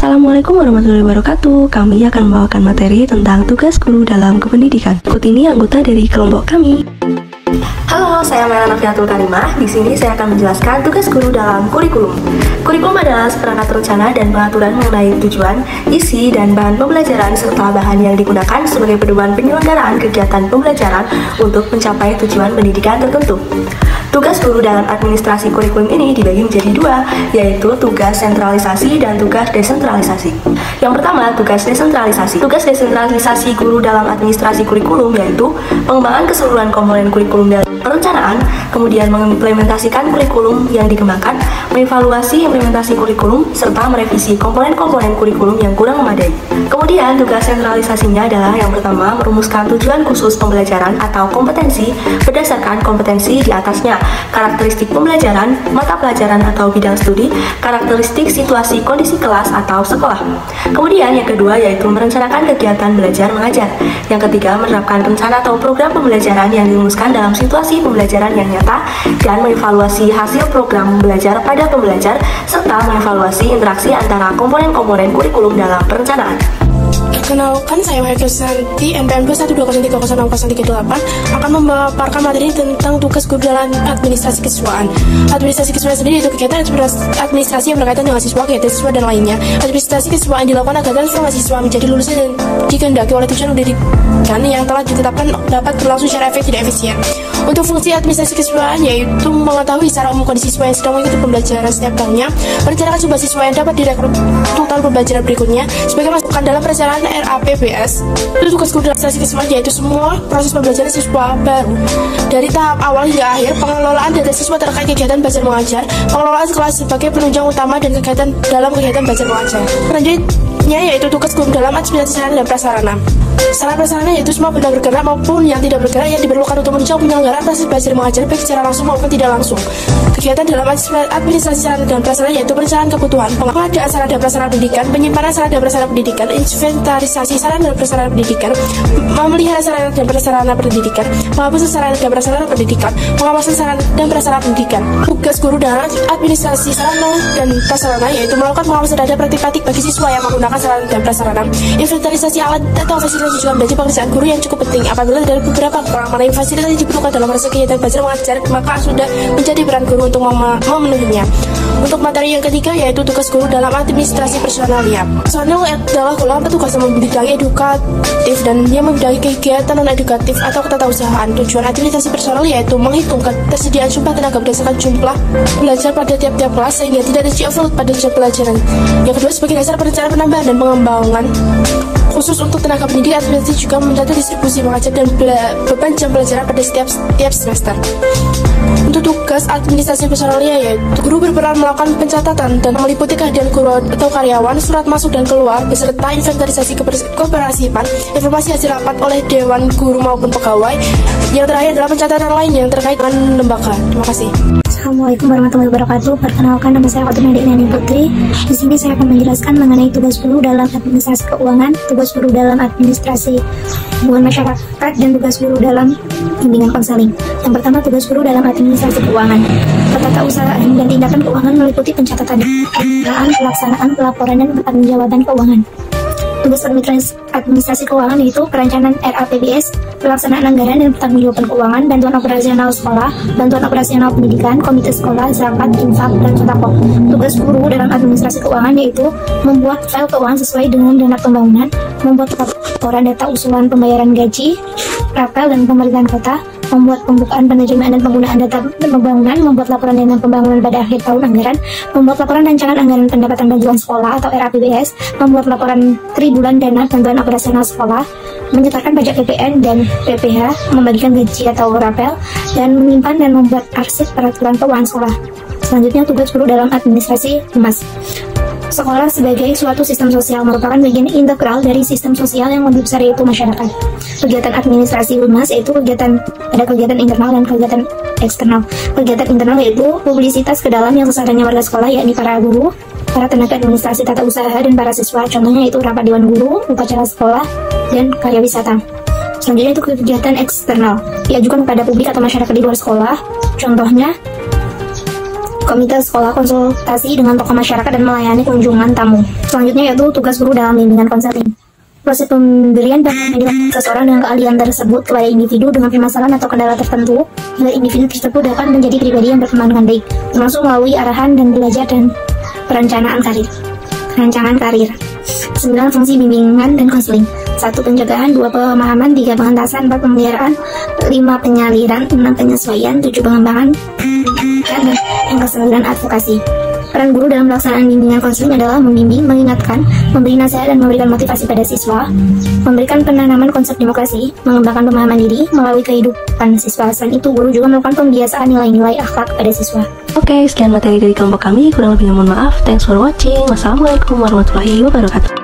Assalamualaikum warahmatullahi wabarakatuh. Kami akan membawakan materi tentang tugas guru dalam kependidikan. Berikut ini anggota dari kelompok kami. Halo, saya Melana Fiatul Karimah. Di sini saya akan menjelaskan tugas guru dalam kurikulum. Kurikulum adalah seperangkat rencana dan pengaturan mengenai tujuan, isi, dan bahan pembelajaran serta bahan yang digunakan sebagai pedoman penyelenggaraan kegiatan pembelajaran untuk mencapai tujuan pendidikan tertentu. Tugas guru dalam administrasi kurikulum ini dibagi menjadi dua, yaitu tugas sentralisasi dan tugas desentralisasi. Yang pertama, tugas desentralisasi. Tugas desentralisasi guru dalam administrasi kurikulum yaitu pengembangan keseluruhan komponen kurikulum dalam perencanaan, kemudian mengimplementasikan kurikulum yang dikembangkan, mengevaluasi implementasi kurikulum, serta merevisi komponen-komponen kurikulum yang kurang memadai. Kemudian, tugas sentralisasinya adalah yang pertama, merumuskan tujuan khusus pembelajaran atau kompetensi berdasarkan kompetensi di atasnya, karakteristik pembelajaran, mata pelajaran atau bidang studi, karakteristik situasi kondisi kelas atau sekolah. Kemudian yang kedua yaitu merencanakan kegiatan belajar mengajar. Yang ketiga menerapkan rencana atau program pembelajaran yang dirumuskan dalam situasi pembelajaran yang nyata dan mengevaluasi hasil program belajar pada pembelajar serta mengevaluasi interaksi antara komponen-komponen kurikulum dalam perencanaan. Perkenalkan, saya Wahyu Santi, NPM 212030638 akan memaparkan materi tentang tugas guru dalam administrasi kesiswaan. Administrasi kesiswaan sendiri itu kegiatan administrasi yang berkaitan dengan siswa, kegiatan siswa, dan lainnya. Administrasi kesiswaan dilakukan agar transformasi siswa menjadi lulusan dan dikehendaki oleh tujuan pendidikan yang telah ditetapkan dapat berlangsung secara efektif dan efisien. Untuk fungsi administrasi kesiswaan yaitu mengetahui secara umum kondisi siswa yang sedang mengikuti pembelajaran setiap tahunnya, merencanakan jumlah siswa yang dapat direkrut untuk tahun pembelajaran berikutnya, sebagai masukan dalam perencanaan RAPBS. Itu tugas guru dalam administrasi kesiswaan yaitu semua proses pembelajaran siswa baru dari tahap awal hingga akhir, pengelolaan data siswa terkait kegiatan belajar mengajar, pengelolaan kelas sebagai penunjang utama dan kegiatan dalam kegiatan belajar mengajar. Selanjutnya yaitu tugas guru dalam administrasi sarana dan prasarana. Sarana prasarana yaitu semua benda bergerak maupun yang tidak bergerak yang diperlukan untuk menunjang penyelenggaraan proses belajar mengajar baik secara langsung maupun tidak langsung. Kegiatan dalam administrasi sarana dan prasarana yaitu perencanaan kebutuhan, pengadaan sarana dan prasarana pendidikan, penyimpanan sarana dan prasarana pendidikan, inventarisasi sarana dan prasarana pendidikan, memelihara sarana dan prasarana pendidikan, penghapusan sarana dan prasarana pendidikan, pengawasan sarana dan prasarana pendidikan. Tugas guru dalam administrasi sarana dan prasarana yaitu melakukan pengawasan terhadap praktik-praktik bagi siswa yang menggunakan sarana dan prasarana, inventarisasi alat atau fasilitas juga menjadi pekerjaan guru yang cukup penting. Apabila dari beberapa kekurangan yang fasilitas yang diperlukan dalam proses kegiatan belajar mengajar, maka sudah menjadi peran guru untuk memenuhinya. Untuk materi yang ketiga yaitu tugas guru dalam administrasi personalia. Personal adalah golongan petugas yang membidangi edukatif dan yang membidangi kegiatan non-edukatif atau ketatahusahaan. Tujuan administrasi personal yaitu menghitung ketersediaan jumlah tenaga berdasarkan jumlah belajar pada tiap-tiap kelas sehingga tidak terjadi overload pada jam pelajaran. Yang kedua, sebagai dasar perencanaan penambahan dan pengembangan khusus untuk tenaga pendidik, administrasi juga mencatat distribusi mengajar dan beban jam pelajaran pada setiap semester. Untuk tugas administrasi personalia yaitu guru berperan melakukan pencatatan dan meliputi kehadiran guru atau karyawan, surat masuk dan keluar, beserta inventarisasi keberhasilan, informasi hasil rapat oleh dewan guru maupun pegawai. Yang terakhir adalah pencatatan lain yang terkait dengan lembaga. Terima kasih. Assalamualaikum warahmatullahi wabarakatuh. Perkenalkan, nama saya Fatimah Nani Putri. Di sini saya akan menjelaskan mengenai tugas guru dalam administrasi keuangan, tugas guru dalam administrasi hubungan masyarakat, dan tugas guru dalam bimbingan konseling. Yang pertama, tugas guru dalam administrasi keuangan. Ketatausahaan dan tindakan keuangan meliputi pencatatan, pelaksanaan, pelaporan, dan pertanggungjawaban keuangan. Tugas administrasi keuangan yaitu perencanaan RAPBS, pelaksanaan anggaran dan pertanggungjawaban keuangan, bantuan operasional sekolah, bantuan operasional pendidikan, komite sekolah, zakat, infak, dan sedekah. Tugas guru dalam administrasi keuangan yaitu membuat file keuangan sesuai dengan dana pembangunan, membuat laporan data usulan pembayaran gaji, rapel dan pemerintahan kota, membuat pembukaan, penerimaan dan penggunaan data pembangunan, membuat laporan dana pembangunan pada akhir tahun anggaran, membuat laporan rancangan anggaran pendapatan bantuan sekolah atau RAPBS, membuat laporan tribulan dana bantuan operasional sekolah, menyetorkan pajak PPN dan PPh, membagikan gaji atau rapel, dan menyimpan dan membuat arsip peraturan keuangan sekolah. Selanjutnya, tugas guru dalam administrasi humas. Sekolah sebagai suatu sistem sosial merupakan bagian integral dari sistem sosial yang lebih besar yaitu masyarakat. Kegiatan administrasi humas yaitu ada kegiatan internal dan kegiatan eksternal. Kegiatan internal yaitu publisitas ke dalam yang sasarannya warga sekolah, yakni para guru, para tenaga administrasi tata usaha, dan para siswa. Contohnya itu rapat dewan guru, upacara sekolah, dan karya wisata. Selanjutnya itu kegiatan eksternal, diajukan kepada publik atau masyarakat di luar sekolah. Contohnya komite sekolah, konsultasi dengan tokoh masyarakat, dan melayani kunjungan tamu. Selanjutnya yaitu tugas guru dalam bimbingan konseling. Proses pemberian dan pendidikan seseorang dengan keahlian tersebut kepada individu dengan permasalahan atau kendala tertentu, hingga individu tersebut dapat menjadi pribadi yang berkembang dengan baik, termasuk melalui arahan dan belajar dan perencanaan karir. 9 fungsi bimbingan dan konseling. 1. Pencegahan, 2. Pemahaman, 3. Pengentasan, 4. Pemeliharaan, 5. Penyaliran, 6. Penyesuaian, 7. Pengembangan, dan yang ke-9 advokasi. Peran guru dalam pelaksanaan bimbingan konseling adalah membimbing, mengingatkan, memberi nasihat dan memberikan motivasi pada siswa, memberikan penanaman konsep demokrasi, mengembangkan pemahaman diri melalui kehidupan siswa. Selain itu, guru juga melakukan pembiasaan nilai-nilai akhlak pada siswa. Oke, sekian materi dari kelompok kami. Kurang lebihnya mohon maaf. Thanks for watching. Wassalamualaikum warahmatullahi wabarakatuh.